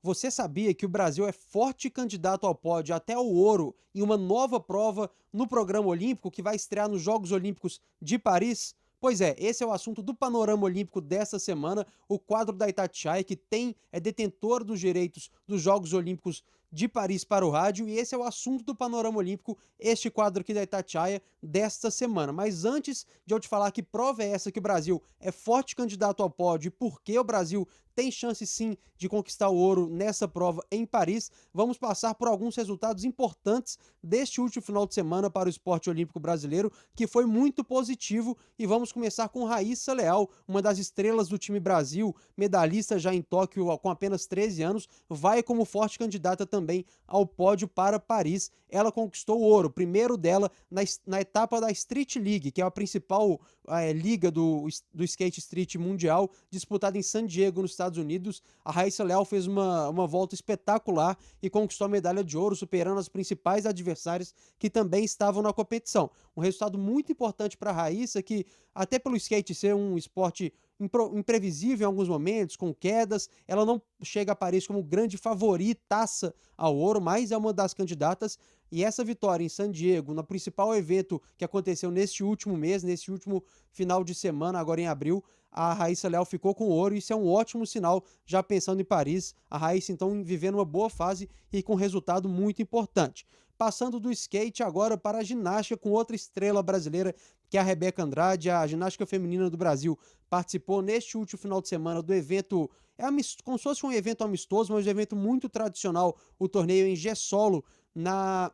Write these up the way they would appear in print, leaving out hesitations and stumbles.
Você sabia que o Brasil é forte candidato ao pódio até ao ouro em uma nova prova no programa olímpico que vai estrear nos Jogos Olímpicos de Paris? Pois é, esse é o assunto do Panorama Olímpico desta semana. O quadro da Itatiaia, que é detentor dos direitos dos Jogos Olímpicos de Paris para o rádio, e esse é o assunto do Panorama Olímpico, este quadro aqui da Itatiaia desta semana. Mas antes de eu te falar que prova é essa que o Brasil é forte candidato ao pódio e por que o Brasil tem chance sim de conquistar o ouro nessa prova em Paris, vamos passar por alguns resultados importantes deste último final de semana para o esporte olímpico brasileiro, que foi muito positivo, e vamos começar com Raíssa Leal, uma das estrelas do time Brasil, medalhista já em Tóquio com apenas 13 anos, vai como forte candidata também ao pódio para Paris. Ela conquistou o ouro, primeiro dela na etapa da Street League, que é a principal liga do skate street mundial, disputada em San Diego, nos Estados Unidos. A Raíssa Leal fez uma volta espetacular e conquistou a medalha de ouro, superando as principais adversárias que também estavam na competição. Um resultado muito importante para a Raíssa, que até pelo skate ser um esporte imprevisível em alguns momentos, com quedas, ela não chega a Paris como grande favoritaça ao ouro, mas é uma das candidatas. E essa vitória em San Diego, no principal evento que aconteceu neste último mês, nesse último final de semana, agora em abril, a Raíssa Leal ficou com ouro, e isso é um ótimo sinal, já pensando em Paris. A Raíssa, então, vivendo uma boa fase e com resultado muito importante. Passando do skate agora para a ginástica, com outra estrela brasileira, que é a Rebeca Andrade. A ginástica feminina do Brasil participou neste último final de semana do evento, como se fosse um evento amistoso, mas um evento muito tradicional, o torneio em Gessolo, na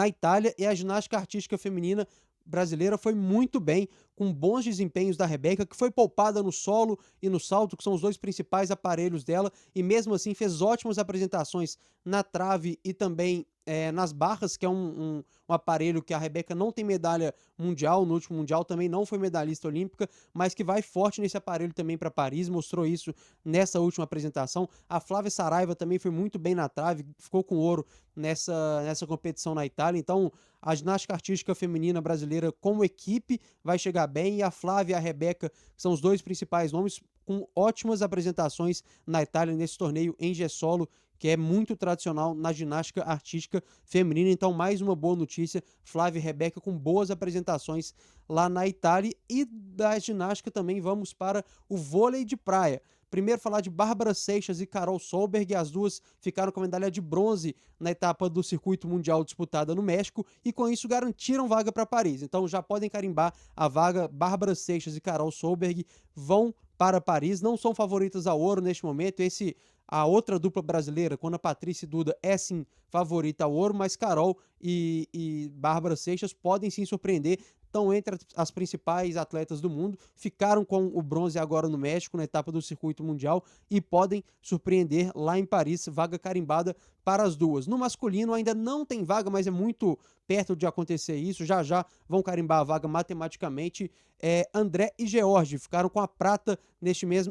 Itália. E a ginástica artística feminina brasileira foi muito bem, com bons desempenhos da Rebeca, que foi poupada no solo e no salto, que são os dois principais aparelhos dela, e mesmo assim fez ótimas apresentações na trave e também nas barras, que é um aparelho que a Rebeca não tem medalha mundial. No último mundial também não foi medalhista olímpica, mas que vai forte nesse aparelho também para Paris, mostrou isso nessa última apresentação. A Flávia Saraiva também foi muito bem na trave, ficou com ouro nessa competição na Itália. Então, a ginástica artística feminina brasileira como equipe vai chegar bem, e a Flávia e a Rebeca, que são os dois principais nomes, com ótimas apresentações na Itália nesse torneio em Gessolo, que é muito tradicional na ginástica artística feminina. Então, mais uma boa notícia, Flávia e Rebeca com boas apresentações lá na Itália. E da ginástica também vamos para o vôlei de praia. Primeiro falar de Bárbara Seixas e Carol Solberg, as duas ficaram com a medalha de bronze na etapa do circuito mundial disputada no México, e com isso garantiram vaga para Paris. Então já podem carimbar a vaga. Bárbara Seixas e Carol Solberg vão para Paris, não são favoritas ao ouro neste momento. A outra dupla brasileira, quando a Patrícia e Duda é sim favorita ao ouro, mas Carol e Bárbara Seixas podem sim surpreender, estão entre as principais atletas do mundo, ficaram com o bronze agora no México, na etapa do circuito mundial, e podem surpreender lá em Paris, vaga carimbada para as duas. No masculino ainda não tem vaga, mas é muito perto de acontecer isso, já já vão carimbar a vaga matematicamente. André e George ficaram com a prata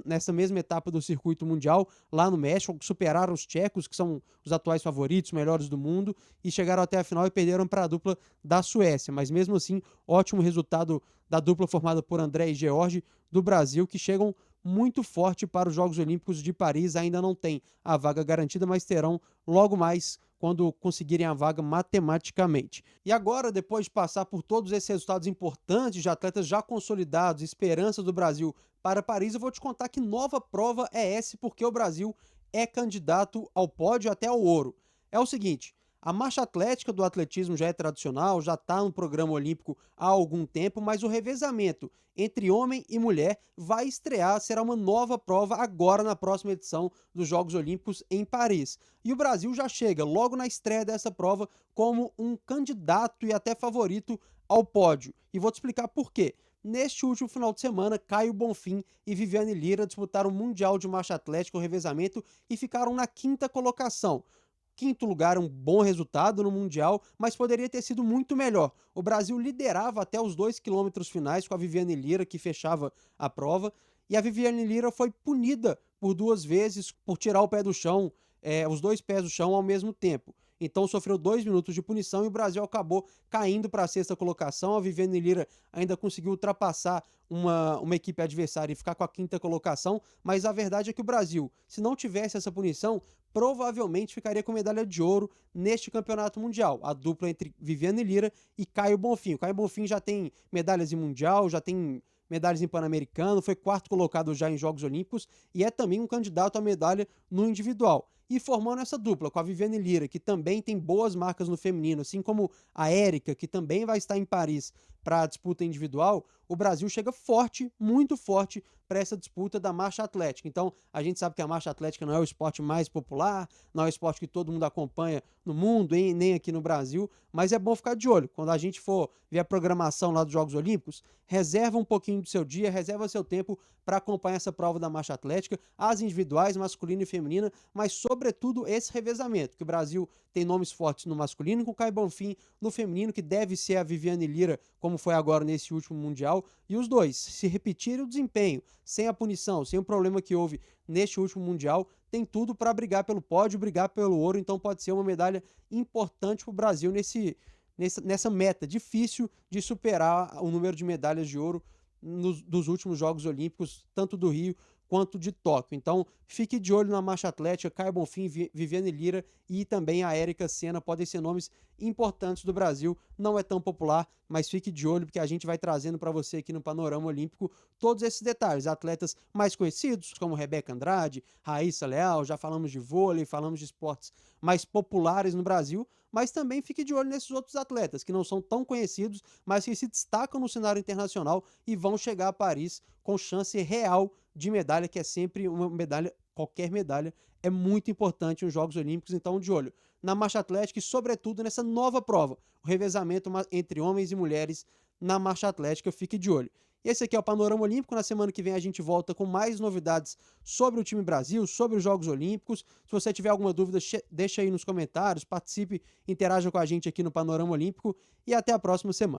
nessa mesma etapa do circuito mundial lá no México, superaram os tchecos, que são os atuais favoritos, melhores do mundo, e chegaram até a final e perderam para a dupla da Suécia. Mas mesmo assim, ótimo resultado da dupla formada por André e George do Brasil, que chegam muito forte para os Jogos Olímpicos de Paris. Ainda não tem a vaga garantida, mas terão logo mais, quando conseguirem a vaga matematicamente. E agora, depois de passar por todos esses resultados importantes de atletas já consolidados, esperanças do Brasil para Paris, eu vou te contar que nova prova é essa, porque o Brasil é candidato ao pódio até ao ouro. É o seguinte: a marcha atlética do atletismo já é tradicional, já está no programa olímpico há algum tempo, mas o revezamento entre homem e mulher vai estrear, será uma nova prova agora na próxima edição dos Jogos Olímpicos em Paris. E o Brasil já chega logo na estreia dessa prova como um candidato e até favorito ao pódio. E vou te explicar por quê. Neste último final de semana, Caio Bonfim e Viviane Lira disputaram o Mundial de Marcha Atlética, o revezamento, e ficaram na quinta colocação. Quinto lugar, um bom resultado no Mundial, mas poderia ter sido muito melhor. O Brasil liderava até os 2 quilômetros finais com a Viviane Lira, que fechava a prova, e a Viviane Lira foi punida por duas vezes por tirar o pé do chão, os dois pés do chão ao mesmo tempo. Então sofreu 2 minutos de punição e o Brasil acabou caindo para a sexta colocação. A Viviane Lira ainda conseguiu ultrapassar uma equipe adversária e ficar com a quinta colocação, mas a verdade é que o Brasil, se não tivesse essa punição, provavelmente ficaria com medalha de ouro neste campeonato mundial. A dupla entre Viviane Lira e Caio Bonfim. O Caio Bonfim já tem medalhas em mundial, já tem medalhas em Pan-Americano, foi quarto colocado já em Jogos Olímpicos e é também um candidato à medalha no individual. E formando essa dupla com a Viviane Lira, que também tem boas marcas no feminino, assim como a Érica, que também vai estar em Paris para a disputa individual, o Brasil chega forte, muito forte, para essa disputa da marcha atlética. Então, a gente sabe que a marcha atlética não é o esporte mais popular, não é o esporte que todo mundo acompanha no mundo, nem aqui no Brasil, mas é bom ficar de olho. Quando a gente for ver a programação lá dos Jogos Olímpicos, reserva um pouquinho do seu dia, reserva seu tempo para acompanhar essa prova da marcha atlética, as individuais, masculina e feminina, mas sobretudo esse revezamento, que o Brasil tem nomes fortes no masculino, com o Caio Bonfim no feminino, que deve ser a Viviane Lira, como foi agora nesse último Mundial, e os dois, se repetirem o desempenho, sem a punição, sem o problema que houve neste último Mundial, tem tudo para brigar pelo pódio, brigar pelo ouro, então pode ser uma medalha importante para o Brasil nessa meta difícil de superar o número de medalhas de ouro dos últimos Jogos Olímpicos, tanto do Rio quanto de Tóquio. Então, fique de olho na marcha atlética, Caio Bonfim, Viviane Lira e também a Érica Senna, podem ser nomes importantes do Brasil. Não é tão popular, mas fique de olho porque a gente vai trazendo para você aqui no Panorama Olímpico todos esses detalhes. Atletas mais conhecidos, como Rebeca Andrade, Raíssa Leal, já falamos de vôlei, falamos de esportes mais populares no Brasil, mas também fique de olho nesses outros atletas que não são tão conhecidos, mas que se destacam no cenário internacional e vão chegar a Paris com chance real de medalha, que é sempre uma medalha, qualquer medalha é muito importante nos Jogos Olímpicos, então de olho na marcha atlética e sobretudo nessa nova prova, o revezamento entre homens e mulheres na marcha atlética, fique de olho. Esse aqui é o Panorama Olímpico. Na semana que vem a gente volta com mais novidades sobre o time Brasil, sobre os Jogos Olímpicos. Se você tiver alguma dúvida, deixa aí nos comentários, participe, interaja com a gente aqui no Panorama Olímpico e até a próxima semana.